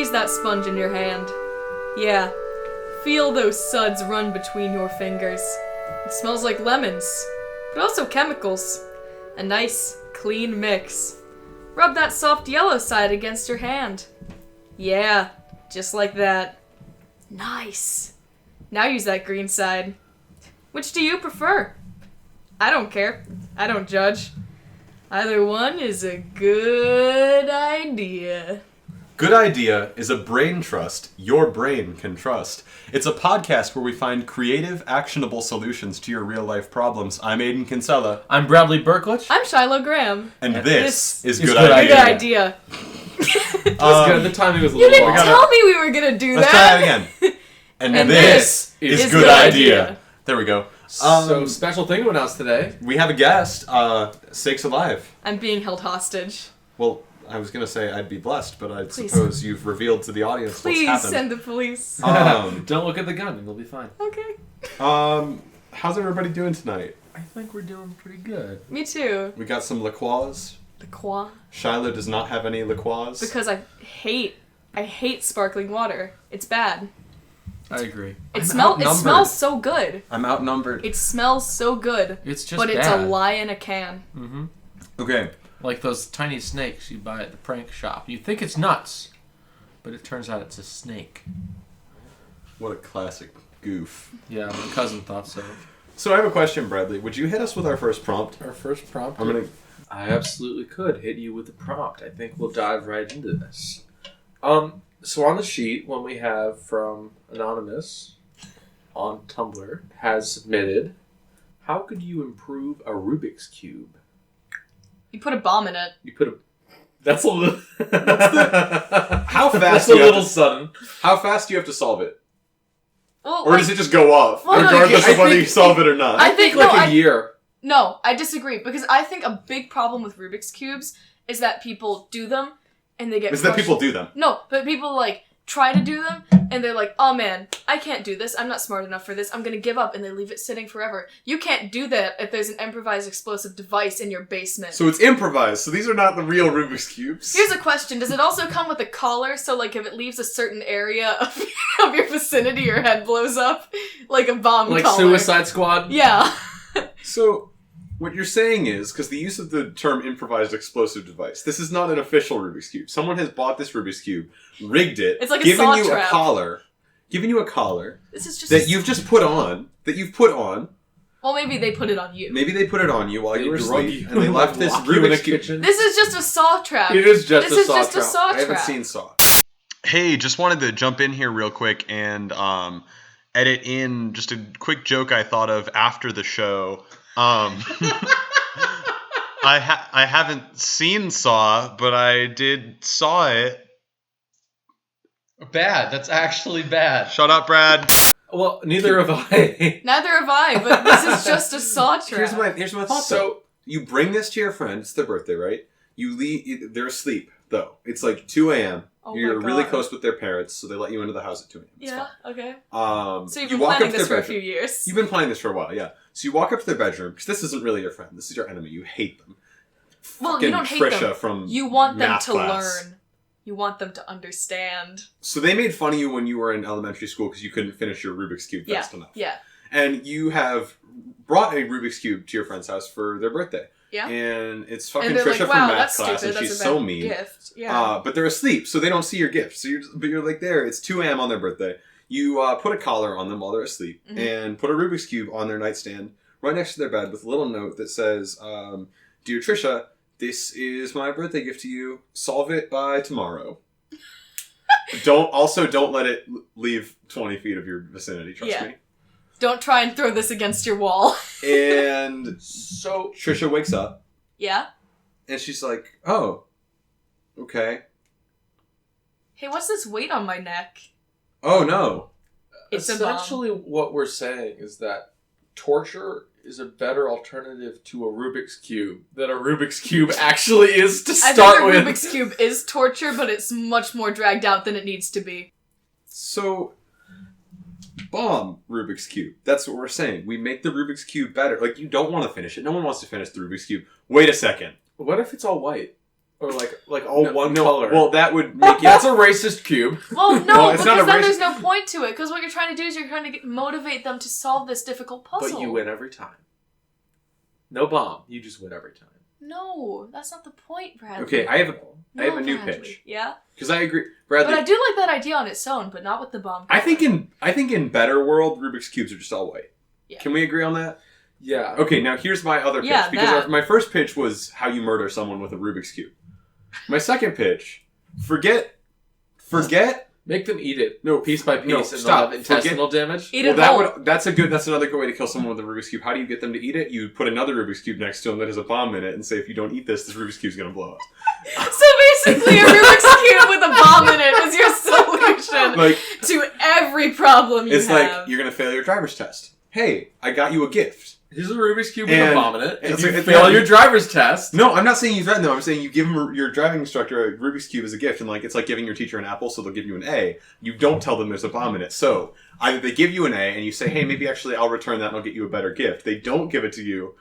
Squeeze that sponge in your hand. Yeah. Feel those suds run between your fingers. It smells like lemons, but also chemicals. A nice, clean mix. Rub that soft yellow side against your hand. Yeah, just like that. Nice. Now use that green side. Which do you prefer? I don't care. I don't judge. Either one is a good idea. Good Idea is a brain trust your brain can trust. It's a podcast where we find creative, actionable solutions to your real-life problems. I'm Aiden Kinsella. I'm Bradley Berklich. I'm Shiloh Graham. And this is Good Good Idea. Good idea. It was good. The timing was a You little didn't off. tell me we were gonna do Let's that. try that again. And this is Good Idea. There we go. So, special thing to announce today. We have a guest, Sakes Alive. I'm being held hostage. Well, I was going to say I'd be blessed, but I Please. suppose you've revealed to the audience Please what's happened. send the police. Don't look at the gun and you'll be fine. Okay. How's everybody doing tonight? I think we're doing pretty good. Me too. We got some liqueurs. The qua. Shiloh does not have any liqueurs. Because I hate sparkling water. It's bad. I agree. It smells so good. I'm outnumbered. It smells so good. It's just but bad. it's a lie in a can. Mm-hmm. Okay. Like those tiny snakes you buy at the prank shop. You think it's nuts, but it turns out it's a snake. What a classic goof. Yeah, my cousin thought so. So I have a question, Bradley. Would you hit us with our first prompt? Our first prompt? I absolutely could hit you with the prompt. I think we'll dive right into this. So on the sheet, one we have from Anonymous on Tumblr has submitted, how could you improve a Rubik's Cube? You put a bomb in it. You put a... That's a little... How fast That's do a you have little to, sudden. How fast do you have to solve it? Well, Or does it just go off, Well, no, regardless I of whether think- you solve it or not? I think like no, a year. No, I disagree. Because I think a big problem with Rubik's Cubes is that people do them and they get Is that crushed. people do them? No, but people, like, try to do them, and they're like, oh man, I can't do this, I'm not smart enough for this, I'm gonna give up, and they leave it sitting forever. You can't do that if there's an improvised explosive device in your basement. So it's improvised, so these are not the real Rubik's Cubes. Here's a question, does it also come with a collar, so like if it leaves a certain area of your vicinity, your head blows up? Like a bomb Like collar. Suicide Squad? Yeah. So, what you're saying is, because the use of the term improvised explosive device, this is not an official Rubik's Cube. Someone has bought this Rubik's Cube, rigged it, It's like a given saw you trap. given you a collar This is just that you've just put on, Well, maybe they put it on you. maybe they put it on you while They you were drug asleep, you and they left this lock you in a Rubik's Cube. kitchen. This is just a saw trap. It is just This a is saw just a trap. saw I haven't trap. seen Saw. Hey, just wanted to jump in here real quick and edit in just a quick joke I thought of after the show. I haven't seen Saw, but I did saw it. Bad. That's actually bad. Shut up, Brad. Well, neither have I. Neither have I, but this is just a saw trap. Here's my thought. So you bring this to your friend. It's their birthday, right? You leave. They're asleep though. It's like 2 a.m. Oh my You're really God. close with their parents, so they let you into the house at 2 a.m. It's Yeah, okay. fine. So you've you been walk planning up to this their for a few bedroom. years. You've been planning this for a while, yeah. So you walk up to their bedroom because this isn't really your friend. This is your enemy. You hate them. Well, Fucking you don't hate Trisha them. from You want them math to class. learn. You want them to understand. So they made fun of you when you were in elementary school because you couldn't finish your Rubik's Cube Yeah, fast enough. yeah, And you have brought a Rubik's Cube to your friend's house for their birthday. yeah. And it's fucking And they're Trisha like, from wow, math that's class, stupid. and That's she's a so bad mean. gift. Yeah. But they're asleep, so they don't see your gift. So you're like there. It's 2 a.m. on their birthday. You put a collar on them while they're asleep, Mhm. and put a Rubik's Cube on their nightstand right next to their bed with a little note that says, "Dear Trisha, this is my birthday gift to you. Solve it by tomorrow." Don't let it leave 20 feet of your vicinity. Trust Yeah. me. Don't try and throw this against your wall. And So, Trisha wakes up, Yeah? and she's like, "Oh, okay. Hey, what's this weight on my neck? Oh no." It's a bomb. essentially what we're saying is that torture is a better alternative to a Rubik's Cube than a Rubik's Cube actually is to I start think a with. Rubik's Cube is torture, but it's much more dragged out than it needs to be. So, bomb Rubik's Cube. That's what we're saying. We make the Rubik's Cube better. Like, you don't want to finish it. No one wants to finish the Rubik's Cube. Wait a second. What if it's all white? Or like all one no, color. Well, that would make That's a racist cube. Well, no, No, it's not because a then race- there's no point to it. Because what you're trying to do is you're trying to motivate them to solve this difficult puzzle. But you win every time. No bomb. You just win every time. No, that's not the point, Bradley. Okay, I have a new Bradley. pitch. Yeah? Because I agree. Bradley, But I do like that idea on its own, but not with the bomb. I think in better world, Rubik's Cubes are just all white. Yeah. Can we agree on that? Yeah. Okay, now here's my other pitch. Yeah, because that. my first pitch was how you murder someone with a Rubik's Cube. My second pitch, forget. Make them eat it. No, Piece by piece no, and stop. they'll have intestinal damage. Eat Well, it whole. that's another good way to kill someone with a Rubik's Cube. How do you get them to eat it? You put another Rubik's Cube next to them that has a bomb in it and say, if you don't eat this Rubik's Cube's gonna blow up. So basically, a Rubik's Cube with a bomb in it is your solution Like, to every problem you it's have. like, you're gonna fail your driver's test. Hey, I got you a gift. Here's a Rubik's Cube with And a bomb in it. it's If you like- fail your driver's test... No, I'm not saying you threaten them. I'm saying you give them your driving instructor a Rubik's Cube as a gift, and like it's like giving your teacher an apple, so they'll give you an A. You don't tell them there's a bomb in it. So either they give you an A, and you say, "Hey, maybe actually I'll return that and I'll get you a better gift." They don't give it to you.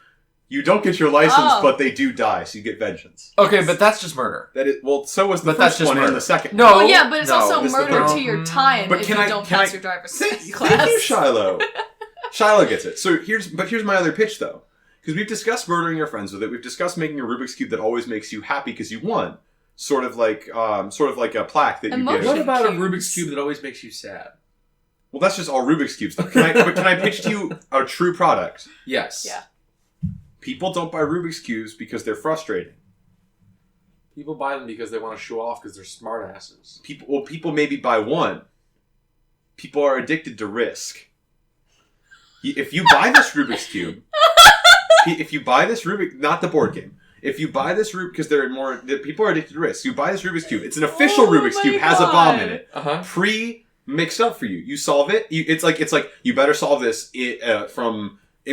You don't get your license, Oh. but they do die, so you get vengeance. Okay, but that's just murder. That is well. So was the But that's first just one murder. and the second. No. Well, yeah, but it's No, also this is the murder first- to your time But if can you I- don't can pass I- your driver's Thank class. you, Shiloh. Shiloh gets it. So here's my other pitch though, because we've discussed murdering your friends with it. We've discussed making a Rubik's Cube that always makes you happy because you won. Sort of like a plaque that you Emotion. get. What about a Cubes. Rubik's Cube that always makes you sad? Well, that's just all Rubik's Cubes. Though. Can I pitch to you a true product? Yes. Yeah. People don't buy Rubik's Cubes because they're frustrating. People buy them because they want to show off because they're smartasses. People maybe buy one. People are addicted to risk. If you buy this Rubik's Cube, not the board game. If you buy this Rubik's, because people are addicted to risk. You buy this Rubik's Cube. It's an official Oh Rubik's my Cube. Has a bomb God. in it. Uh-huh. Pre-mixed up for you. You solve it. It's like you better solve this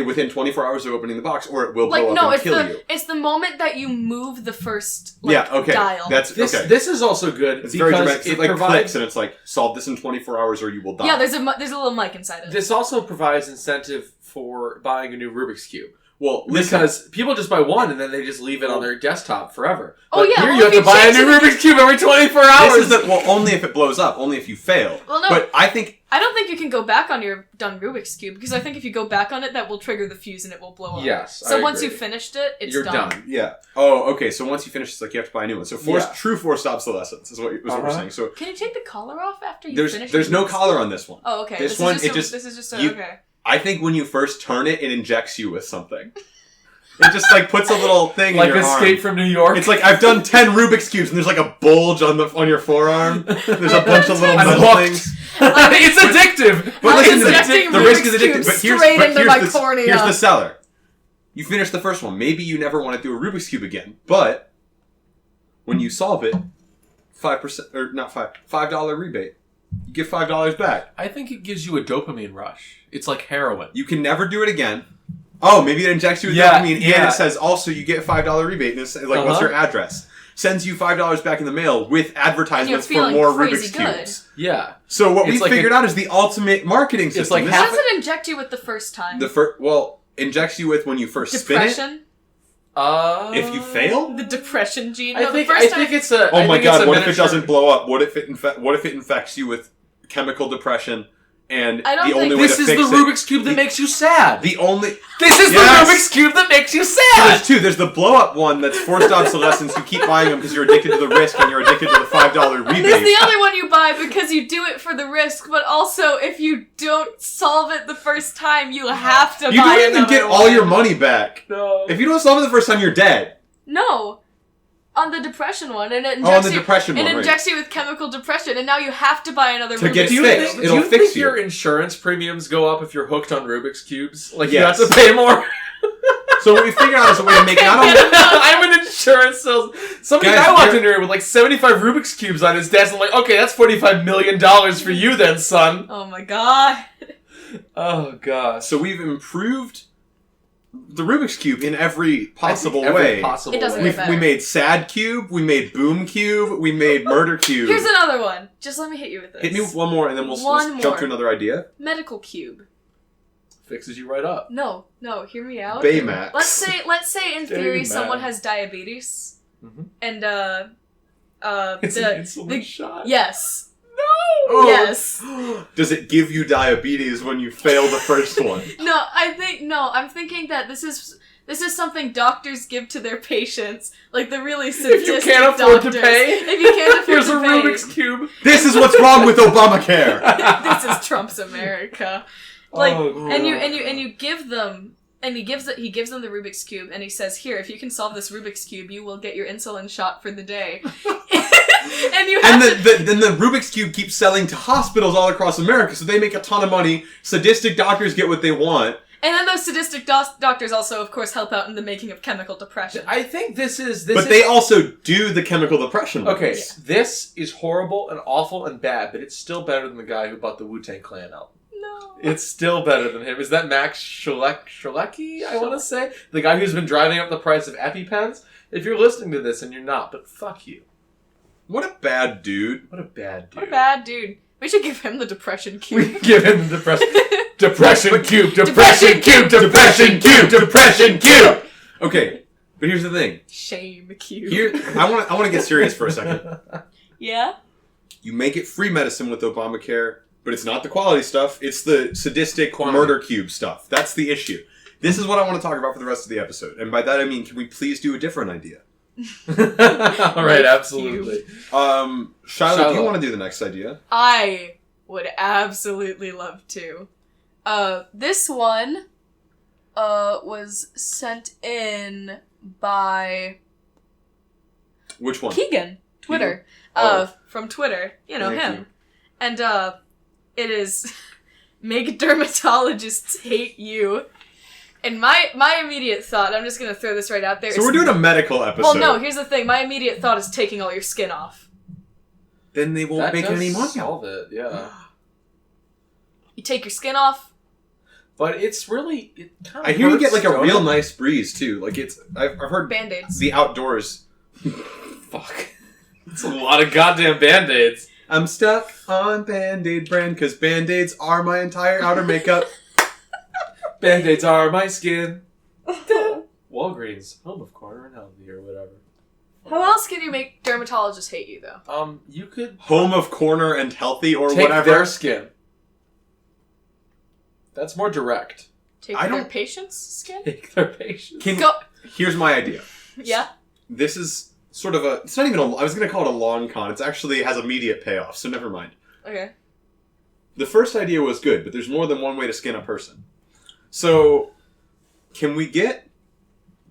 within 24 hours of opening the box, or it will Like, blow no, up and it's kill the you. it's the moment that you move the first dial. That's okay. This is also good It's very because dramatic. It it like provides... clicks, and it's like solve this in 24 hours, or you will die. Yeah, there's a little mic inside it. This also provides incentive for buying a new Rubik's Cube. Well, listen. Because people just buy one and then they just leave it on their desktop forever. Oh, But yeah, here well, you have if to you buy a change new it- Rubik's Cube every 24 hours. Only if it blows up, only if you fail. Well, no. But I think I don't think you can go back on your done Rubik's Cube, because I think if you go back on it, that will trigger the fuse and it will blow up. Yes, So I once agree. you finished it, it's You're done. done. yeah. Oh, okay. So once you finish, it's like you have to buy a new one. So Yeah. true forced obsolescence is what we're Uh-huh. saying. So Can you take the collar off after you finish? there's no Rubik's collar Cube? on this one. Oh, okay. This This one, is it just just- this is just you- okay. I think when you first turn it, it injects you with something. It just like puts a little thing Like in your Escape arm. from New York. It's like I've done 10 Rubik's Cubes and there's like a bulge on your forearm. There's a bunch of little I'm metal hooked. things. It's addictive. But I'm listen to me. injecting The risk is Rubik's addictive. Cubes But straight into my cornea. Here's the seller. You finish the first one. Maybe you never want to do a Rubik's Cube again. But when you solve it, 5% or not $5 rebate. You get $5 back. I think it gives you a dopamine rush. It's like heroin. You can never do it again. Oh, maybe it injects you with Yeah, dopamine, and yeah. it says also you get $5 rebate. And it's like, what's your address? Sends you $5 back in the mail with advertisements for feeling more crazy Rubik's good. Cubes. Yeah. So what we It's like figured out is the ultimate marketing system. It's like This How is does it inject you with the first time? injects you with when you first spin Depression? it. If you fail, The depression gene? I No, think the first time... it's a. oh I my think it's god! a What if it miniature- doesn't blow up? What if it infects you with chemical depression? And I don't the only think- way This to is fix the it, Rubik's Cube that makes you sad. the only This is Yes! the Rubik's Cube that makes you So sad. there's two. There's the blow up one that's forced obsolescence. You keep buying them because you're addicted to the risk and you're addicted to the $5 rebate. There's the other one you buy because you do it for the risk, but also if you don't solve it the first time, you have to You buy don't even another get one. all your money back. No. If you don't solve it the first time, you're dead. No. On the depression one, and it Oh, on injects the you. depression It one, right. injects you with chemical depression, and now you have to buy another To Rubik's get Do you Cube. fixed. think, It'll do you fix think you. your insurance premiums go up if you're hooked on Rubik's Cubes? Like Yes. you have to pay more? So what we figured out is a way to make not only I'm an insurance sales. Somebody Guys, I walked you're- in here with like 75 Rubik's Cubes on his desk. I'm like, okay, that's $45 million for you then, son. Oh my god. Oh, gosh. so we've improved the Rubik's Cube in every possible Every way. possible It doesn't way. get better. We made Sad Cube, we made Boom Cube, we made Murder Cube. Here's another one. Just let me hit you with this. Hit me with one more, and then we'll One let's jump more. to another idea. Medical cube. Fixes you right up. No, hear me out. Baymax. Let's say in theory Baymax. someone has diabetes. and It's an insulin shot. Yes. Oh. Yes. Does it give you diabetes when you fail the first one? I'm thinking that this is something doctors give to their patients, like the really sadistic If you can't afford doctors. to pay, If you can't afford here's to a pay. Rubik's Cube. This is what's wrong with Obamacare. This is Trump's America. Like, Oh, and you give them, and he gives them the Rubik's Cube, and he says, "Here, if you can solve this Rubik's Cube, you will get your insulin shot for the day." And you have then the Rubik's Cube keeps selling to hospitals all across America, so they make a ton of money. Sadistic doctors get what they want. And then those sadistic doctors also, of course, help out in the making of chemical depression. I think this is... But they also do the chemical depression ones. Okay, this is horrible and awful and bad, but it's still better than the guy who bought the Wu-Tang Clan album. No. It's still better than him. Is that Max Shalecki, I want to say? The guy who's been driving up the price of EpiPens? If you're listening to this and you're not, but fuck you. What a bad dude. What a bad dude. What a bad dude. We should give him the depression cube. We give him the depression cube, Depression cube, depression cube. Okay, but here's the thing. Shame cube. Here, I want to get serious for a second. Yeah? You make it free medicine with Obamacare, but it's not the quality stuff. It's the sadistic Quantity. murder cube stuff. That's the issue. This is what I want to talk about for the rest of the episode. And by that I mean, can we please do a different idea? All right, absolutely. Shiloh, do you want to do the next idea? I would absolutely love to. This one was sent in by Which one? Keegan, Twitter. Oh. From Twitter. You know Thank him. you. And it is Make Dermatologists Hate You. And my immediate thought, I'm just gonna throw this right out there. So we're doing a medical episode. Well, no, here's the thing. My immediate thought is taking all your skin off. Then they won't That make does any money. solve it, yeah. You take your skin off. But it's really... It kind of I hear you get like a don't real it? nice breeze too. Like it's I've heard Band-Aids. the outdoors. Fuck. It's a lot of goddamn Band-Aids. I'm stuck on Band-Aid brand because Band-Aids are my entire outer makeup. Band-Aids are my skin. Walgreens, home of corner and healthy or whatever. How else can you make dermatologists hate you, though? You could Home of corner and healthy or take whatever. their skin. That's more direct. Take I their don't- patient's skin? Take their patients. Go. Here's my idea. Yeah? This is sort of it's not even I was going to call it a long con. It's actually has immediate payoff, so never mind. Okay. The first idea was good, but there's more than one way to skin a person. So, can we get...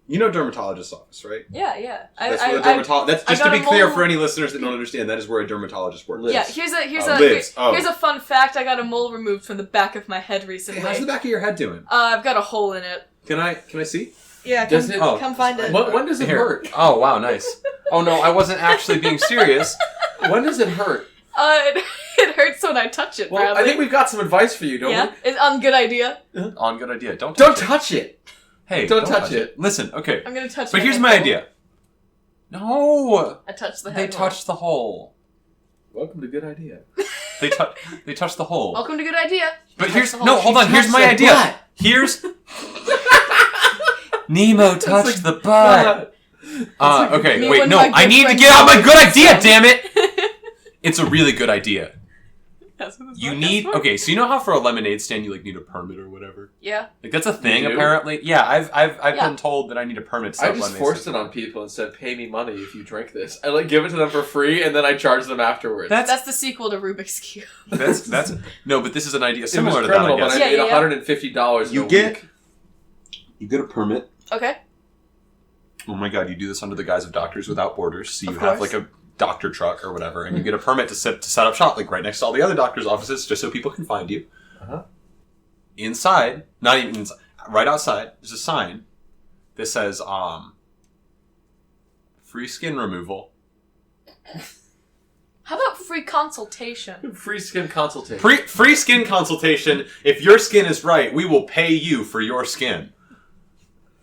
You know dermatologist's office, right? Yeah, yeah. That's where the dermatologist... That's just I to got be a clear mole- for any listeners that don't understand, that is where a dermatologist works. Lives. Yeah, here's Lives. Oh. a fun fact. I got a mole removed from the back of my head Hey, recently. how's the back of your head doing? I've got a hole in it. Can I see? Yeah, Does it- come find it. When does it Here. hurt? Oh, wow, nice. Oh, no, I wasn't actually being serious. When does it hurt? It hurts when I touch it, Well, Bradley. I think we've got some advice for you, don't yeah, it's on good idea. On good idea. we? Don't touch it. Hey, don't touch it. Listen, okay. I'm gonna touch. But here's head my hole. idea. No! I touched the They head. hole. touched the hole. Welcome to Good Idea. They touched the hole. Welcome to good idea. But Touch here's the hole. no, hold on. Here's my touched the idea. butt. Here's Nemo touched the butt. Okay, Me wait, when no. my I good need to friend get out my Nemo good touched idea. the- Damn it! It's a really good idea. That's what this You podcast need for. okay. So you know how for a lemonade stand you like need a permit or whatever. Yeah. Like that's a thing do? apparently. Yeah, I've Yeah. been told that I need a permit. To I sell just lemonade forced stand. it on people and said, pay me money if you drink this. I give it to them for free and then I charge them afterwards. That's the sequel to Rubik's Cube. That's no, but this is an idea it was similar to criminal, that. I but I guess. Yeah, made yeah, yeah. $150 in You a get- week. You get a permit. Okay. Oh my god, you do this under the guise of Doctors Without Borders. So you Of have course. like a doctor truck or whatever, and you get a permit to set up shop like right next to all the other doctors' offices, just so people can find you. Uh-huh. Inside, not even inside, right outside, there's a sign that says free skin removal. How about free consultation? Free skin consultation. Free skin consultation. If your skin is right, we will pay you for your skin.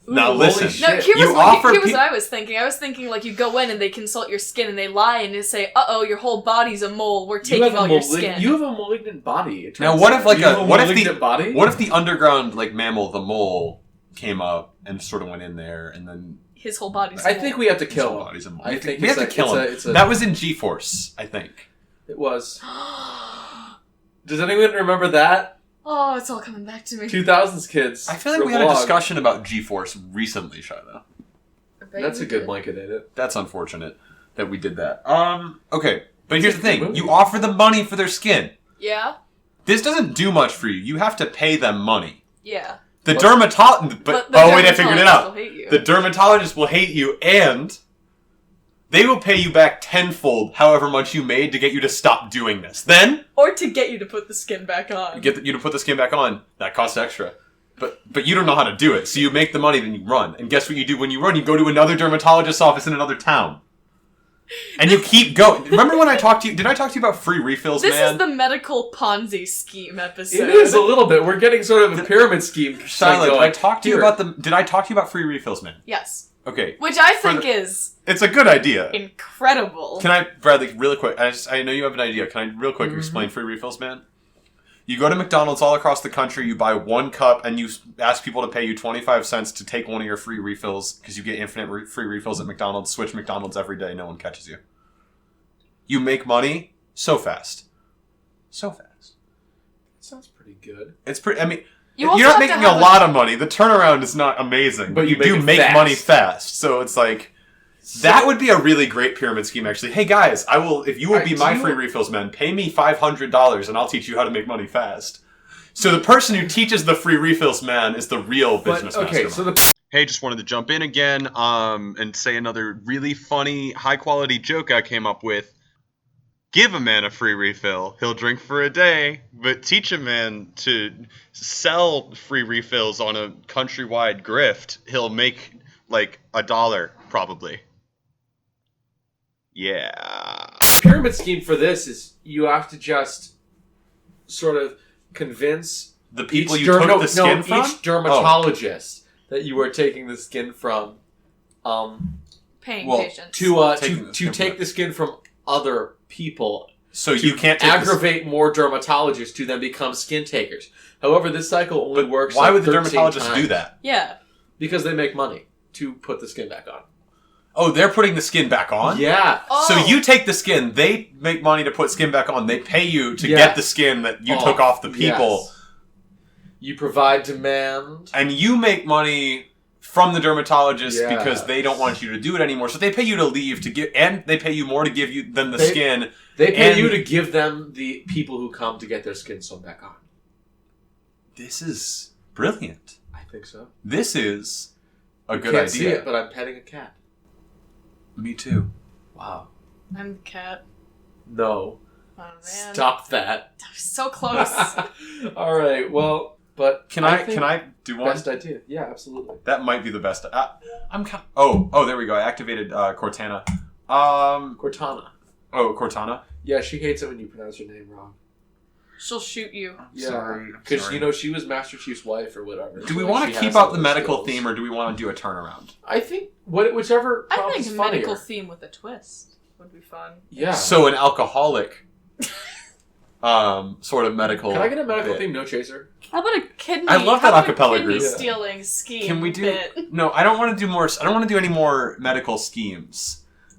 Now Ooh. listen. Holy No, shit. here was, You what, offer here was pe- what I was thinking. I was thinking like you go in and they consult your skin and they lie and they say, "Uh-oh, your whole body's a mole. We're taking all your skin." You have a malignant body. it Now, turns what out. if like You have what if malignant the body? what if the underground like mammal, the mole, came up and sort of went in there, and then His whole body's. I think we have to his kill whole him. body's a mole. I think we have to kill him. That was in G-Force, I think. It was. Does anyone remember that? Oh, it's all coming back to me. 2000s kids. I feel like we had a discussion about G-Force recently, Shiloh. That's a good blanket, ain't it? That's unfortunate that we did that. Okay, but here's the thing: you offer them money for their skin. Yeah. This doesn't do much for you. You have to pay them money. Yeah. The dermatologist, I figured it out. The dermatologist will hate you, and they will pay you back tenfold, however much you made, to get you to stop doing this. Then, or to get you to put the skin back on. Get you to put the skin back on. That costs extra. But you don't know how to do it, so you make the money, then you run. And guess what you do when you run? You go to another dermatologist's office in another town. And you keep going. Remember when I talked to you? Did I talk to you about free refills, man? This is the medical Ponzi scheme episode. It is a little bit. We're getting sort of a pyramid scheme. Shiloh, did I talk to you about free refills, man? Yes. Okay. Which I think is... It's a good idea. Incredible. Can I, Bradley, really quick, I know you have an idea. Can I real quick explain free refills, man? You go to McDonald's all across the country, you buy one cup, and you ask people to pay you 25 cents to take one of your free refills, because you get infinite free refills at McDonald's. Switch McDonald's every day, no one catches you. You make money so fast. So fast. Sounds pretty good. It's pretty, I mean, you're not making a lot of money. The turnaround is not amazing, but you do make money fast. So it's like... That would be a really great pyramid scheme, actually. Hey, guys, if you will be my free refills man, pay me $500 and I'll teach you how to make money fast. So the person who teaches the free refills man is the real business mastermind. Hey, just wanted to jump in again and say another really funny, high-quality joke I came up with. Give a man a free refill, he'll drink for a day, but teach a man to sell free refills on a countrywide grift, he'll make, like, $1, probably. Yeah. The pyramid scheme for this is you have to just sort of convince the people you took the skin from? Each dermatologist that you are taking the skin from, paying patients to take the skin from other people. So you can't aggravate more dermatologists to then become skin takers. However, this cycle only works. Why would the dermatologists do that? Yeah, because they make money to put the skin back on. Oh, they're putting the skin back on? Yeah. Oh. So you take the skin, they make money to put skin back on, they pay you to get the skin that you took off the people. Yes. You provide demand. And you make from the dermatologist because they don't want you to do it anymore. So they pay you to leave and they pay you more to give you than the skin. They pay you to give them the people who come to get their skin sewn back on. This is brilliant. I think so. This is a good idea. I can't see it, but I'm petting a cat. Me too. Wow. I'm the cat. No. Oh man. Stop that. I'm so close. All right. Well, but can I do one? Best idea. Yeah, absolutely. That might be the best. Oh, there we go. I activated Cortana. Cortana. Oh, Cortana. Yeah, she hates it when you pronounce her name wrong. She'll shoot you. Yeah, because she was Master Chief's wife or whatever. Do we want to keep up the medical theme, or do we want to do a turnaround? I think whichever. I think is a funnier. medical theme with a twist would be fun. Yeah. So an alcoholic, sort of medical. Can I get a medical theme? No chaser. How about a kidney? I love that acapella group. Stealing scheme. Can we do? Bit? No, I don't want to do more. I don't want to do any more medical schemes.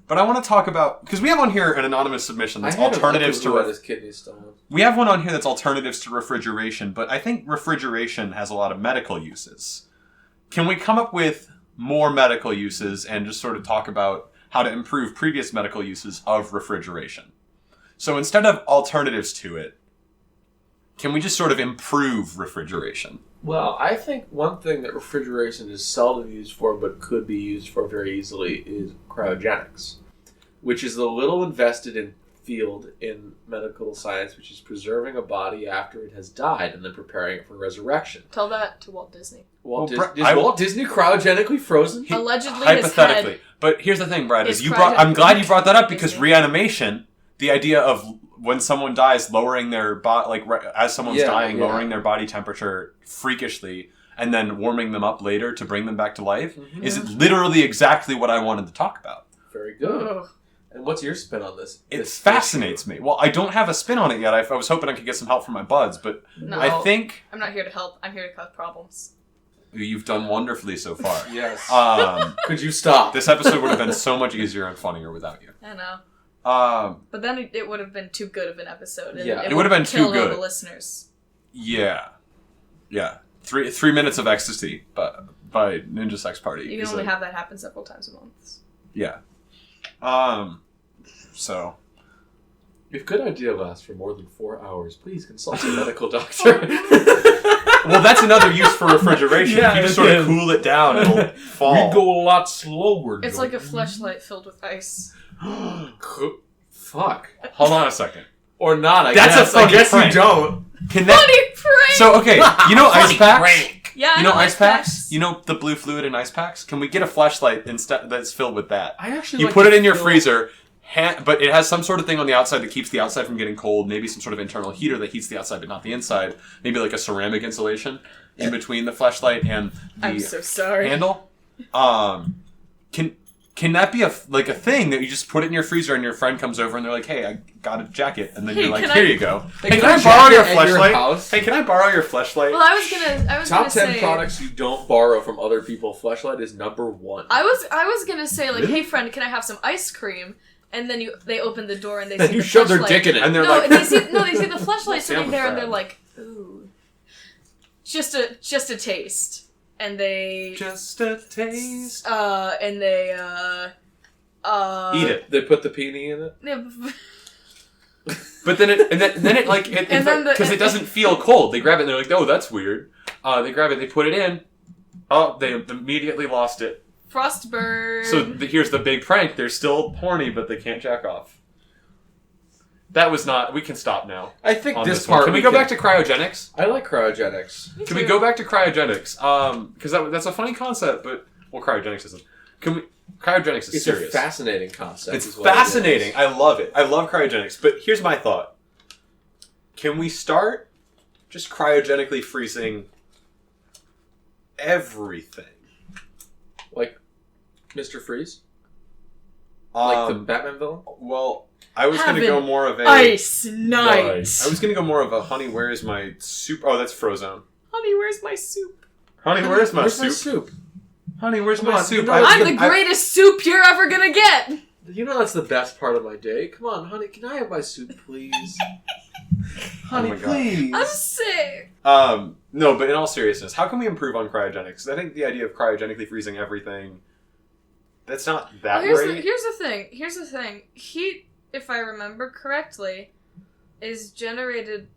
But I want to talk about, because we have on here an anonymous submission that's alternatives to his kidney stolen. We have one on here that's alternatives to refrigeration, but I think refrigeration has a lot of medical uses. Can we come up with more medical uses and just sort of talk about how to improve previous medical uses of refrigeration? So instead of alternatives to it, can we just sort of improve refrigeration? Well, I think one thing that refrigeration is seldom used for, but could be used for very easily, is cryogenics, which is the little invested in field in medical science, which is preserving a body after it has died and then preparing it for resurrection. Tell that to Walt Disney. Is Walt Disney cryogenically frozen? Allegedly, hypothetically. His head but here's the thing, Brad, I'm glad you brought that up, because reanimation, the idea of when someone dies, lowering their body, as someone's dying, lowering their body temperature freakishly, and then warming them up later to bring them back to life, is literally exactly what I wanted to talk about. Very good. And what's your spin on this? It fascinates me. Well, I don't have a spin on it yet. I was hoping I could get some help from my buds, but no, I think... I'm not here to help. I'm here to cause problems. You've done wonderfully so far. Yes. Um, Could you stop? this episode would have been so much easier and funnier without you. I know. But then it would have been too good of an episode. And Yeah. it It would have been too kill all good. the listeners. Yeah. 3 minutes of ecstasy, but by Ninja Sex Party. You can only have that happen several times a month. Yeah. So. If good idea lasts for more than 4 hours, please consult a medical doctor. Well, that's another use for refrigeration. Yeah, If you just it sort of is. cool it down, it'll fall. We go a lot slower. It's like a fleshlight filled with ice. Fuck. Hold on a second. Or not, I That's a guess. I fucking guess prank. you don't. Can that... Funny prank! So, okay, you know ice packs? Yeah, I You know know ice packs? You know the blue fluid in ice packs? Can we get a flashlight instead that's filled with that? I actually You like put to it in your feel- freezer, but it has some sort of thing on the outside that keeps the outside from getting cold. Maybe some sort of internal heater that heats the outside but not the inside. Maybe like a ceramic insulation in between the flashlight and I'm the so sorry. handle. Can that be a thing that you just put it in your freezer and your friend comes over and they're like, "Hey, I got a jacket," and then Hey, you're like, can "Here I- you go. Hey, Hey, can can I I borrow your jacket at your flashlight? house? Hey, can I borrow your flashlight?" Well, I was gonna Top 10 say, products you don't borrow from other people. Fleshlight is number 1. I was gonna say like, Really? "Hey friend, can I have some ice cream?" And then they open the door and they Then see you the shove their fleshlight. dick in it. And they're No, like, they see the fleshlight sitting Sam there, and Fred. they're like, "Ooh, just a taste." And they "Just a taste." and they Eat it. They put the peony in it. But then it like it And then because it doesn't feel cold. They grab it and they're like, "Oh, that's weird." They grab it, they put it in. Oh, they immediately lost it. Frostburn. So here's the big prank. They're still horny, but they can't jack off. That was not. We can stop now. I think On this one. part. Can we go back to cryogenics? I like cryogenics. Me Can we too. go back to cryogenics? Because that's a funny concept, but cryogenics isn't. Can we? Cryogenics is It's serious. a fascinating concept. It's is what it fascinating. is. I love it. I love cryogenics. But here's my thought. Can we start just cryogenically freezing everything? Like Mr. Freeze? Like the Batman villain? Well, I was going to Heaven. go more of a... Ice Night. I was going to go more of a honey, where is my soup? Oh, that's Frozone. Honey, where's my soup? Honey, where's my Where's soup? my soup? Honey, where's Come my on, soup? you know- I'm the greatest soup you're ever gonna get. You know that's the best part of my day. Come on, honey, can I have my soup, please? Honey, my God. please. I'm sick. No, but in all seriousness, how can we improve on cryogenics? I think the idea of cryogenically freezing everything, that's not that Well, great. Here's the thing. Heat, if I remember correctly, is generated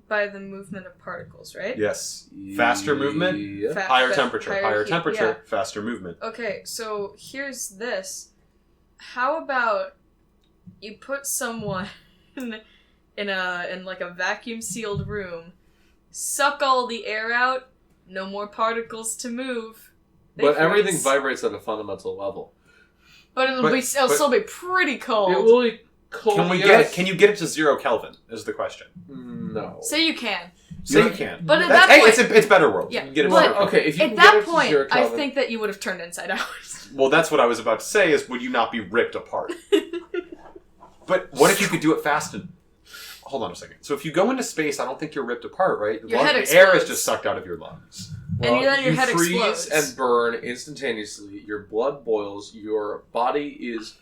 by the movement of particles, right? Yes. Faster movement, Yeah. higher temperature. Higher heat, temperature, yeah. faster movement. Okay, so here's this. How about you put someone in like a vacuum sealed room, suck all the air out, no more particles to move. They But everything freeze. vibrates at a fundamental level. But it'll but- still be pretty cold. It will be cold. Can we yes. get it? Can you get it to 0 Kelvin? Is the question. No. Say you can. Say You're- you can. But at That's- that point, hey, it's better world. Yeah, You can get it to but- 0 Kelvin. Okay, if you at can that get it to point, 0 I Kelvin, think that you would have turned inside out. Well, that's what I was about to say. Is would you not be ripped apart? But what if you could do it fast and? Hold on a second. So if you go into space, I don't think you're ripped apart, right? Your head Air is explodes. just sucked out of your lungs. And then your you head freeze explodes. and burn instantaneously. Your blood boils. Your body is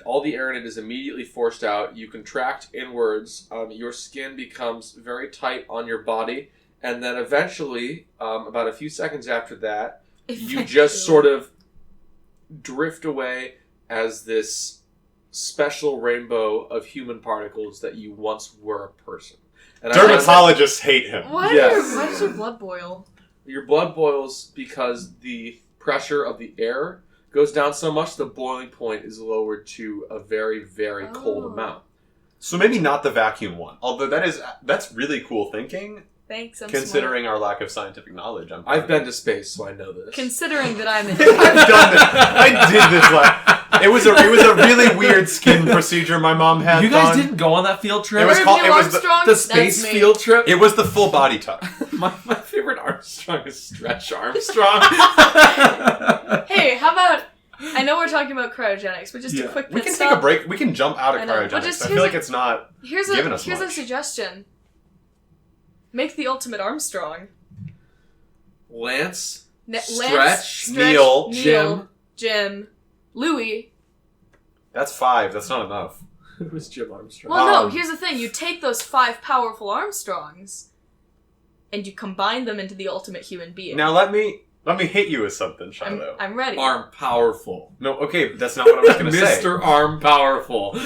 all the air in it is immediately forced out. You contract inwards. Your skin becomes very tight on your body, and then eventually, about a few seconds after that, you just sort of drift away as this special rainbow of human particles that you once were a person. And I guess Dermatologists hate him. Why, Yes. why does your blood boil? your blood boils because the pressure of the air goes down so much the boiling point is lowered to a very, very cold Oh. amount. So maybe not the vacuum one. Although that's really cool thinking, Thanks, I'm considering our lack of scientific knowledge. I've been to space, so I know this. smart. Considering that I'm in. I've done this. I did this last. It was a really weird skin procedure my mom had. You guys done. didn't go on that field trip? It was Where called- Neil it was the- Armstrong? the space That's me. field trip? It was the full body tuck. My favorite Armstrong is Stretch Armstrong. Hey, how about? I know we're talking about cryogenics, but just a Yeah. quick. We pit can stop. take a break. We can jump out of I know, but cryogenics. just I here's feel like a- it's not. Here's given us a much. suggestion. Make the ultimate Armstrong. Lance, Lance, Stretch, Neil, Jim, Louis. That's 5. That's not enough. It was Jim Armstrong. Well, no, here's the thing. You take those 5 powerful Armstrongs, and you combine them into the ultimate human being. Now let me hit you with something, Shiloh. I'm ready. Arm Powerful. No, okay, but that's not what I was going to say. Mr. Arm Powerful.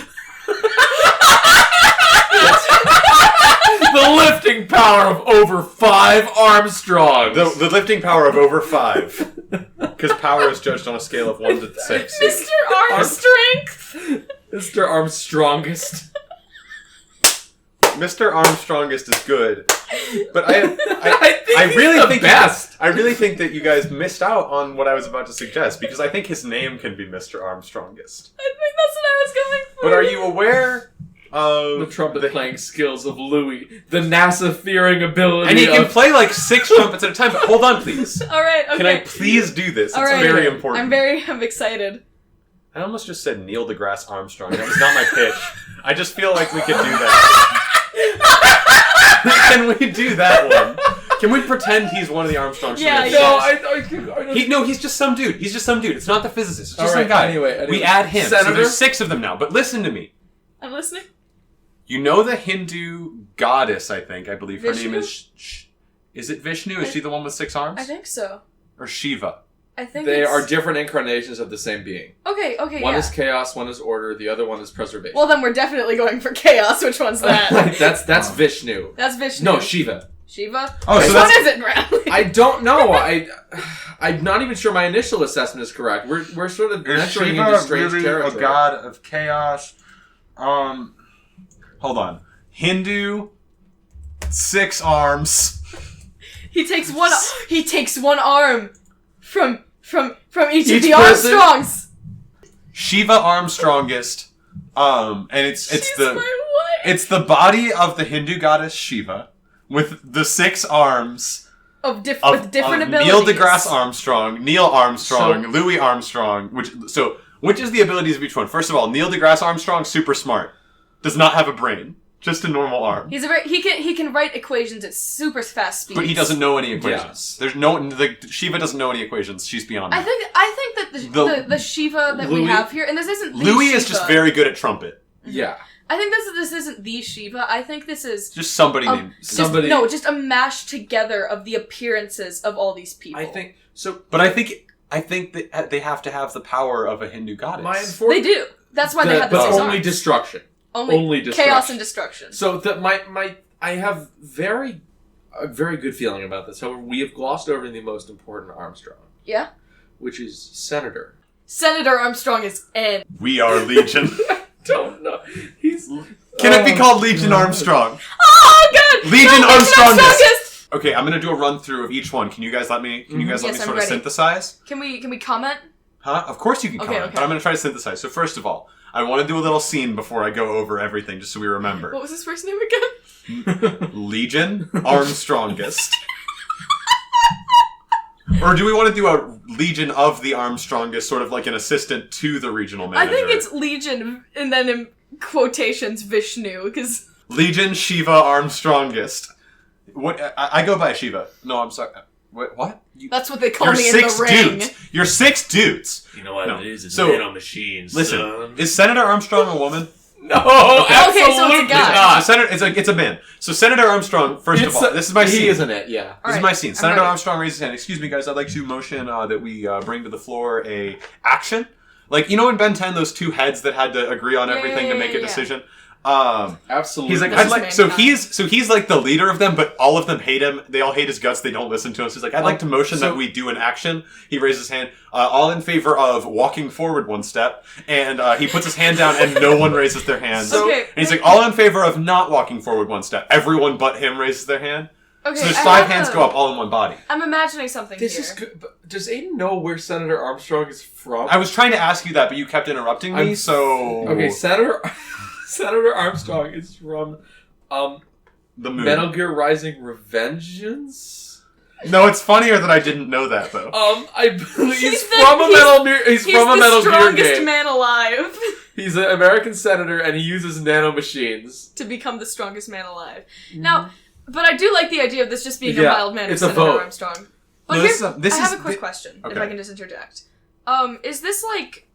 The lifting power of over 5 Armstrongs. The lifting power of over 5. Because power is judged on a scale of 1 to 6. Mr. Arm Strength! Mr. Armstrongest. Mr. Armstrongest is good, but I think really he's the think best. I really think that you guys missed out on what I was about to suggest because I think his name can be Mr. Armstrongest. I think that's what I was going for. But are you aware of The trumpet playing skills of Louis, the NASA fearing ability, And he can play like 6 trumpets at a time. But hold on, please. All right, okay. Can I please do this? All It's right. very important. I'm excited. I almost just said Neil deGrasse Armstrong. That was not my pitch. I just feel like we could do that. Can we do that one? Can we pretend he's one of the Armstrongs? Yeah, from yeah. this? No, He's just some dude. He's just some dude. It's not the physicist. It's just All some right, guy. anyway. We add him. So Senator? there's 6 of them now. But listen to me. I'm listening. You know the Hindu goddess, I believe. Her Vishnu? name is it Vishnu? Is she the one with 6 arms? I think so. Or Shiva? I think They it's... are different incarnations of the same being. Okay, One yeah. is chaos, one is order, the other one is preservation. Well, then we're definitely going for chaos. Which one's that? that's Vishnu. That's Vishnu. No, Shiva. Shiva? Oh, Which so one that's- is it, Bradley? I don't know. I'm not even sure my initial assessment is correct. We're sort of entering into strange territory. a god of chaos? Hold on. Hindu, 6 arms. He takes one arm from each of Each the person? Armstrongs. Shiva Armstrongest. And it's She's the my wife. it's the body of the Hindu goddess Shiva with the 6 arms with different abilities. Neil deGrasse Armstrong, Neil Armstrong, So- Louis Armstrong. Which is the abilities of each one? First of all, Neil deGrasse Armstrong, super smart, does not have a brain, just a normal arm. He can write equations at super fast speeds. But he doesn't know any equations. There's Shiva doesn't know any equations. She's beyond I that. think that the Shiva that we Louis- have here, and this isn't the Louis Shiva. is just very good at trumpet. Yeah. I think this isn't the Shiva. I think this is Just somebody named. just a mash together of the appearances of all these people. I think so. But I think that they have to have the power of a Hindu goddess. They do. That's why they have the but 6 only arms. destruction. Only destruction. chaos and destruction. So that I have a very good feeling about this. However, we have glossed over the most important Armstrong, Yeah. which is Senator. Senator Armstrong is N. We are Legion. Don't know. Can it be called Legion Armstrong? Oh God! Legion Armstrongest. Armstrongest! Okay, I'm gonna do a run through of each one. Can you guys let me? Can you guys let Yes, me I'm sort of ready. synthesize? Can we comment? Huh? Of course you can Okay, comment, okay. but I'm gonna try to synthesize. So first of all, I want to do a little scene before I go over everything, just so we remember. What was his first name again? Legion Armstrongest. Or do we want to do a Legion of the Armstrongest, sort of like an assistant to the regional I manager? think it's Legion, and then in quotations Vishnu, because Legion Shiva Armstrongest. What? I go by Shiva. No, I'm sorry. What? that's what they call You're me in 6 the ring. dudes. You're 6 dudes. You know what No. it is? It's So, nanomachines. Listen, son. is Senator Armstrong a woman? No, Okay, so it's a absolutely guy. not. So it's a man. So Senator Armstrong, first of all, this is my scene. He isn't it? Yeah. All This is right, my scene. I'm Senator ready. Armstrong raises his hand. Excuse me, guys. I'd like to motion that we bring to the floor a action. Like, you know in Ben 10, those 2 heads that had to agree on everything to make a yeah. decision? Absolutely. He's like, This I'd is like, mankind. so he's like the leader of them, but all of them hate him. They all hate his guts. They don't listen to him. So he's like, I'd like to motion that we do an action. He raises his hand, all in favor of walking forward 1 step, and he puts his hand down, and no one raises their hands. Okay. And he's like, all in favor of not walking forward 1 step. Everyone but him raises their hand. Okay, So there's I 5 have hands a- go up all in one body. I'm imagining something This here. is good. But does Aiden know where Senator Armstrong is from? I was trying to ask you that, but you kept interrupting me, so... Okay, Senator Armstrong is from The moon. Metal Gear Rising Revengeance. No, it's funnier that I didn't know that, though. I believe he's He's the- from a he's- Metal Gear. He's He's from a the Metal Gear strongest game. man alive He's an American senator, and he uses nanomachines. to become the strongest man alive. Now, but I do like the idea of this just being a Yeah, mild man of it's a Senator vote. Armstrong. But No, here's, this I have is a quick the- question, if okay. I can just interject. Is this like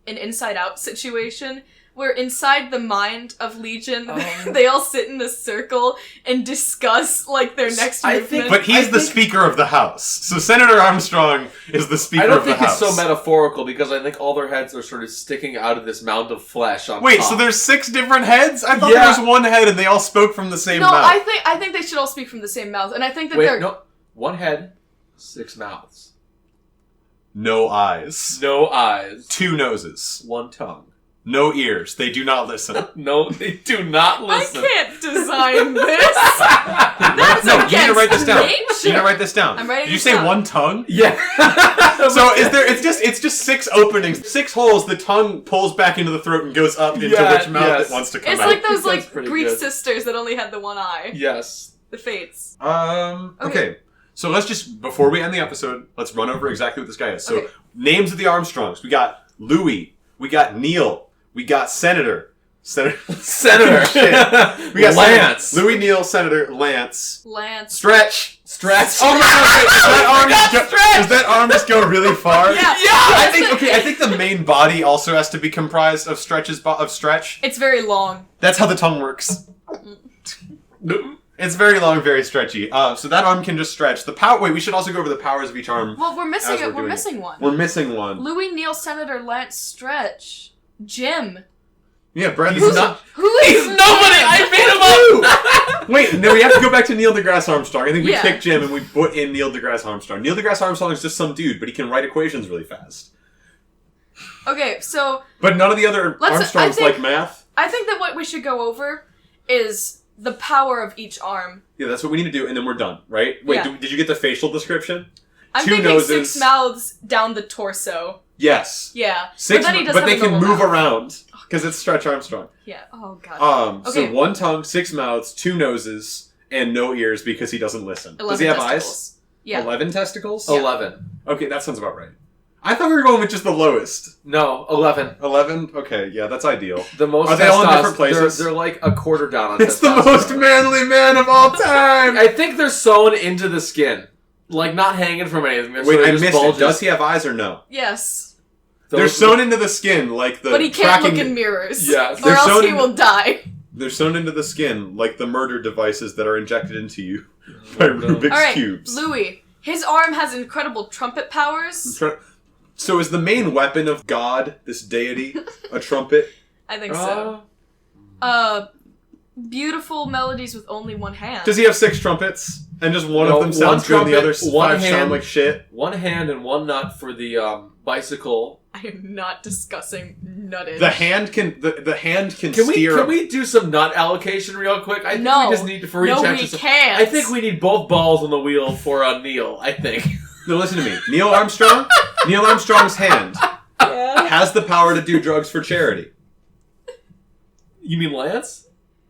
an Inside Out situation where inside the mind of Legion, they all sit in a circle and discuss like their next I movement? think- But he's the think- Speaker of the House. So Senator Armstrong is the Speaker I don't of the think House. it's so metaphorical because I think all their heads are sort of sticking out of this mound of flesh on Wait, top. so there's 6 different heads? I thought Yeah. there was one head and they all spoke from the same No, mouth. I think they should all speak from the same mouth, and I think that Wait, they're no. One head, 6 mouths. No eyes. No eyes. 2 noses. One tongue. No ears. They do not listen. No, they do not listen. I can't design this. That's No, you need to against write this down. nature. You need to write this down. I'm writing Did you this say down. one tongue? Yeah. So is there? It's just 6 openings, 6 holes. The tongue pulls back into the throat and goes up into Yeah, which mouth yes. it wants to come It's out. like those That's like pretty Greek good. sisters that only had the one eye. Yes. The Fates. Okay. So let's just, before we end the episode, let's run over exactly what this guy is. So Okay. names of the Armstrongs. We got Louis. We got Neil. We got Senator. Senator. Shit. We got Lance. Senator. Louis, Neil, Senator, Lance. Lance. Stretch. Stretch. Oh my god, wait, does that arm just go really far? Yeah. I think the main body also has to be comprised of stretch. It's very long. That's how the tongue works. It's very long, very stretchy. So that arm can just stretch. The power. Wait, we should also go over the powers of each arm. Well, we're missing As we're it. We're doing missing one. We're missing one. Louis, Neil, Senator, Lance, Stretch, Jim. Yeah, Brad. He's not. Who is He's nobody! I made him up! Wait, no, we have to go back to Neil deGrasse Armstrong. I think we Yeah. kicked Jim and we put in Neil deGrasse Armstrong. Neil deGrasse Armstrong is just some dude, but he can write equations really fast. Okay, so But none of the other Armstrongs I think- like math. I think that what we should go over is the power of each arm. Yeah, that's what we need to do, and then we're done, right? Wait, Yeah. did you get the facial description? I'm 2 thinking noses. 6 mouths down the torso. Yes. Yeah. 6, but then he does but have they a can normal move mouth. around because it's Stretch Armstrong. Yeah. Oh god. So Okay. 1 tongue, 6 mouths, 2 noses, and no ears because he doesn't listen. 11 Does he have testicles. Yeah. 11 testicles? Yeah. 11. Okay, that sounds about right. I thought we were going with just the lowest. No, 11. 11? Okay, yeah, that's ideal. The most Are they all in testosterone- different places? They're like a quarter down on It's the testosterone. most manly man of all time! I think they're sewn into the skin. Like, not hanging from anything. They're Wait, sort of I just missed it. bulges. Does he have eyes or no? Yes. They're sewn into the skin like the But he can't tracking... look in mirrors. Yes. Or They're else sewn he in- will die. They're sewn into the skin like the murder devices that are injected into you by no. Rubik's Alright, Cubes. Louis. His arm has incredible trumpet powers. So is the main weapon of God, this deity, a trumpet? I think so. Beautiful melodies with only one hand. Does he have 6 trumpets? And just one No, of them sounds good and the one other trumpet, one 5 sound hand. like shit? One hand and one nut for the bicycle. I am not discussing nuttage. The hand can Can steer. we do some nut allocation real quick? I think No. we just need to for each No, we exercise. can't. I think we need both balls on the wheel for Neil. I think. No, listen to me. Neil Armstrong's hand Yeah. has the power to do drugs for charity. You mean Lance?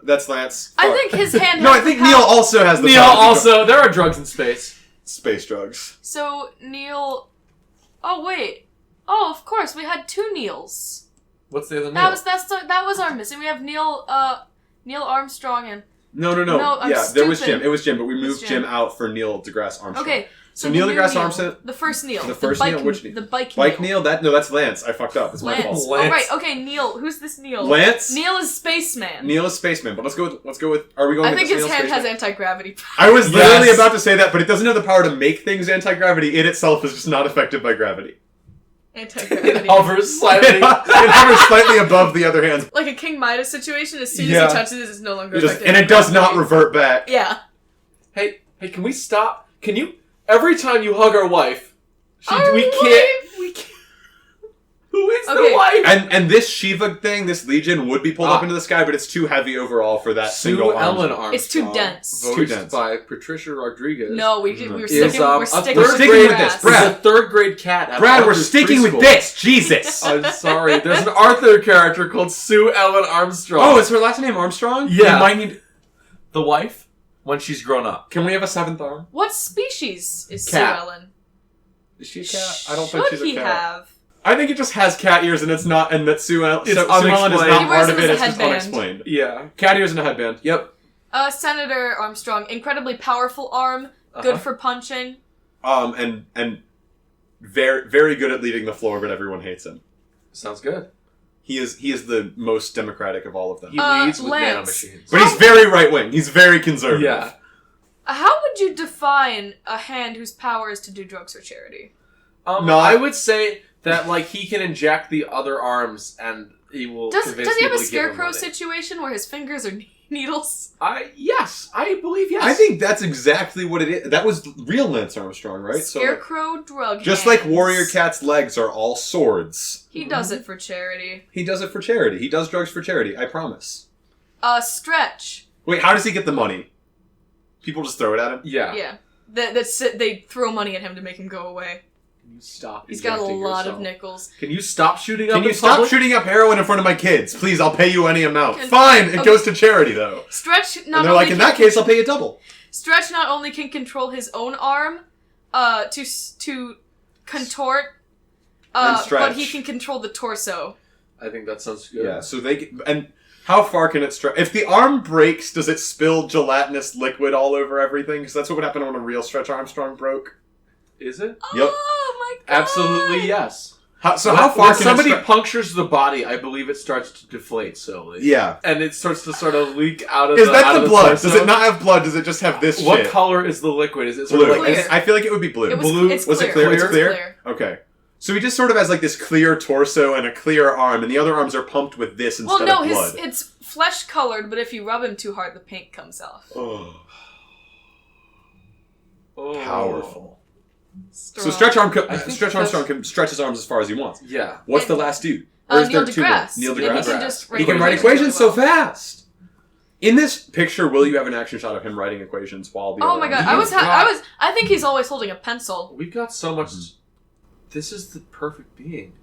That's Lance. I think his hand No, has I think the Neil power- also has the Neil power to do also. There are drugs in space. space drugs. So, Neil... Oh, wait. Oh, of course, we had 2 Neils. What's the other Neil? That was our missing. We have Neil Armstrong and... No. No, I'm yeah, there was stupid. Jim. It was Jim, but we It was moved Jim. Jim out for Neil deGrasse Armstrong. Okay, So the Neil new deGrasse Neil. Armstrong. The first Neil. The first Neil? Which Neil? The bike Like Neil. Neil? That's Lance. I fucked up. It's my Lance. fault. Oh, Lance. right. Okay, Neil. Who's this Neil? Lance? Neil is Spaceman. Neil is spaceman, but let's go with. Are we going? I with think this his Neil hand has spaceman? anti-gravity. I was Yes. literally about to say that, but it doesn't have the power to make things anti-gravity. It itself is just not affected by gravity. Anti-gravity. It hovers slightly. it hovers slightly above the other hands. Like a King Midas situation, as soon Yeah. as he touches it, it's no longer affected. And it does not revert back. Yeah. Hey, can we stop? Can you? Every time you hug our wife, Our we wife! can't. We can't. Who is Okay. the wife? And this Shiva thing, this Legion, would be pulled up Ah. into the sky, but it's too heavy overall for that Sue single Ellen arm. Armstrong. It's too dense. Too Voiced dense. by Patricia Rodriguez. No, we Mhm. were Is, sticking. a We're third sticking We're sticking with grass. this, Brad. It's a third grade cat. At Brad, we're Arthur's sticking with preschool. this! Jesus! I'm sorry. There's an Arthur character called Sue Ellen Armstrong. Oh, is her last name Armstrong? Yeah. We might need... the wife when she's grown up. Can we have a 7th arm? What species is Cat. Sue Ellen? Is she a cat? I don't think she's Should a he cat. have? I think it just has cat ears and it's not, and that Sue Ellen, It's Sue Ellen is unexplained. not He wears part them of it, as a it's just headband. unexplained. Yeah. Cat ears and a headband. Yep. Senator Armstrong, incredibly powerful arm, good for punching. And very, very good at leading the floor, but everyone hates him. Sounds good. He is the most democratic of all of them. He leads with Lance. nanomachines. But he's very right-wing. He's very conservative. Yeah. How would you define a hand whose power is to do drugs for charity? No, I would say that like he can inject the other arms and he will. Does convince he have a people to give him scarecrow money. situation where his fingers are needles? Yes, I believe yes. I think that's exactly what it is. That was real Lance Armstrong, right? Scarecrow drug just hands. like Warrior Cat's legs are all swords. He does it for charity. He does it for charity. He does drugs for charity, I promise. Stretch. Wait, how does he get the money? People just throw it at him? Yeah. Yeah. They throw money at him to make him go away. Can you stop? He's got a injecting lot yourself? of nickels. Can you stop shooting up? Can you in stop public? shooting up heroin in front of my kids? Please, I'll pay you any amount. Can- Fine, it okay. goes to charity, though. Stretch not And they're only like, in that case, I'll pay you double. Stretch not only can control his own arm, to contort, And stretch. but he can control the torso. I think that sounds good. Yeah, so and how far can it stretch? If the arm breaks, does it spill gelatinous liquid all over everything? Because that's what would happen when a real Stretch Armstrong broke. Is it? Yep. Oh my god! Absolutely yes. How far when can somebody it punctures the body, I believe it starts to deflate slowly. Yeah. And it starts to sort of leak out of Is the that out the of blood? torso. Does it not have blood? Does it just have this What shit? color is the liquid? Is it sort Blue. of like Clear. I feel like it would be blue. It was, Blue- it's Was clear. it clear? It's It's clear? Okay. So he just sort of has like this clear torso and a clear arm, and the other arms are pumped with this instead Well, no, of blood. it's flesh colored, but if you rub him too hard, the paint comes off. Oh, Oh. powerful. Strong. So Stretch think Armstrong can stretch his arms as far as he wants. Yeah. What's the last dude? Or is Neil there two more? deGrasse. Neil And deGrasse. He can just He can write equations equations really so well. fast. In this picture, will you have an action shot of him writing equations while the Oh other my god! arms- I think he's always holding a pencil. We've got so much. This is the perfect being.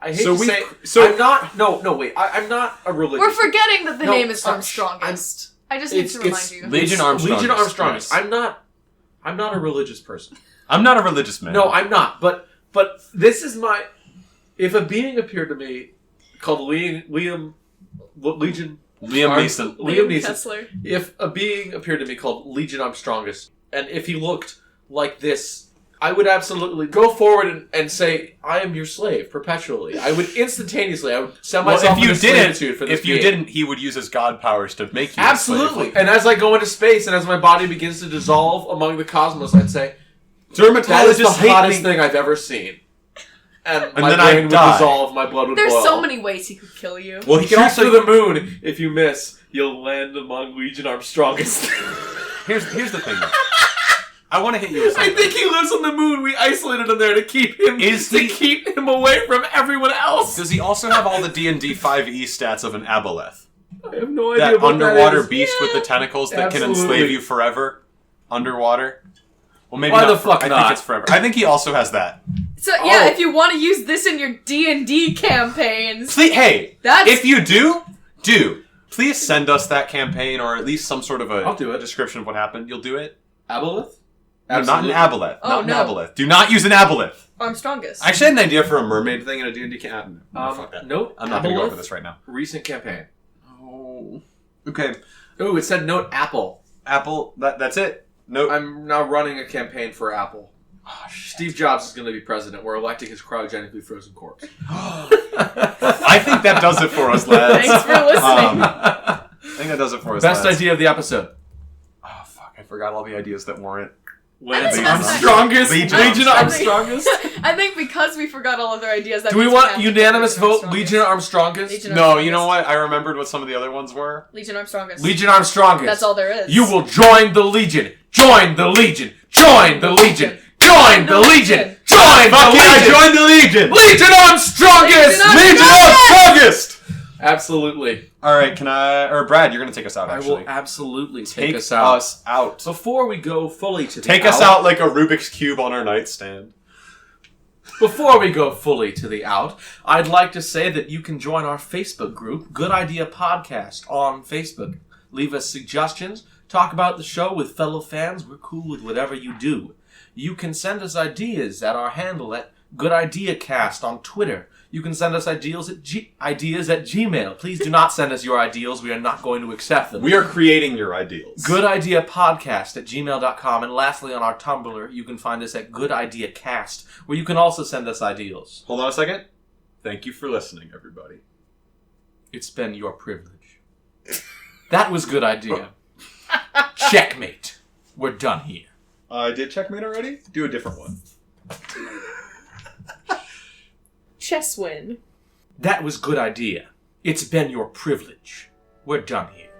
I hate So to we- say. so- I'm not. No, wait. I'm not a religious. We're forgetting that the No, name is from I'm- Strongest. I just need to remind you. Legion Armstrong. Legion Armstrong. Yes. I'm not a religious person. I'm not a religious man. No, I'm not. But this is my. If a being appeared to me called Legion. Liam Neeson. Liam Kessler. If a being appeared to me called Legion Armstrongest, and if he looked like this, I would absolutely go forward and say, "I am your slave perpetually." I would instantaneously. I would send Well, myself if you into didn't, servitude for this if you being. didn't, he would use his god powers to make you a Absolutely. slave. And as I go into space and as my body begins to dissolve among the cosmos, I'd say, that is the Dermatologists hate hottest me. thing I've ever seen. And my then I'd brain would die. dissolve, my blood would There's boil. so many ways he could kill you. Well, he Shoot can also. to the moon. If you miss, you'll land among Legion Armstrongest. Here's the thing. I want to hit you with I something. think he lives on the moon. We isolated him there to keep him keep him away from everyone else. Does he also have all the D&D 5e stats of an aboleth? I have no idea That what underwater that is. beast with the tentacles that can Absolutely. enslave you forever underwater? Well, maybe Why not. the fuck I not? think it's forever. I think he also has that. So yeah, Oh. if you want to use this in your D&D campaigns, Please, hey, That's- if you do, please send us that campaign or at least some sort of I'll do a it. description of what happened. You'll do it? Aboleth? No, not an aboleth. Oh, not no. an aboleth. Do not use an aboleth. I'm Strongest. I actually had an idea for a mermaid thing in a D&D camp. Fuck that. Nope. I'm not going to go Aboleth, over this right now. Recent campaign. Oh. Okay. Ooh, it said note Apple. Apple, that's it. Nope. I'm now running a campaign for Apple. Steve Jobs is going to be president. We're electing his cryogenically frozen corpse. I think that does it for us, lads. Thanks for listening. I think that does it for us, Best lads. idea of the episode. Oh, fuck. I forgot all the ideas that weren't. Lance think that's Armstrongest. Legion Legion Armstrong. Armstrongest. I think because we forgot all other ideas, that Do we means want have to unanimous do Legion vote? Armstrongest. Legion Armstrongest. Legion No, you know Armstrongest. what? I remembered what some of the other ones were. Legion Armstrongest. Legion Armstrongest. That's all there is. You will join the Legion. Join the Legion. Join the Legion. Join the Legion. Join the Fuck yeah, I Legion. joined the Legion! Legion Armstrongest. Legion Armstrongest! Absolutely. All right, Brad, you're going to take us out, I actually. will absolutely Take take us out. us out. Before we go fully to the Take us out like a Rubik's Cube on our nightstand. Before we go fully to the out, I'd like to say that you can join our Facebook group, Good Idea Podcast, on Facebook. Leave us suggestions. Talk about the show with fellow fans. We're cool with whatever you do. You can send us ideas at our handle at Good Idea Cast on Twitter. You can send us ideas at Gmail. Please do not send us your ideals. We are not going to accept them. We are creating your ideals. Good Idea Podcast at gmail.com. And lastly, on our Tumblr, you can find us at Good Idea Cast, where you can also send us ideals. Hold on a second. Thank you for listening, everybody. It's been your privilege. That was Good Idea. Checkmate. We're done here. I did checkmate already? Do a different one. Chess win. That was Good Idea. It's been your privilege. We're done here.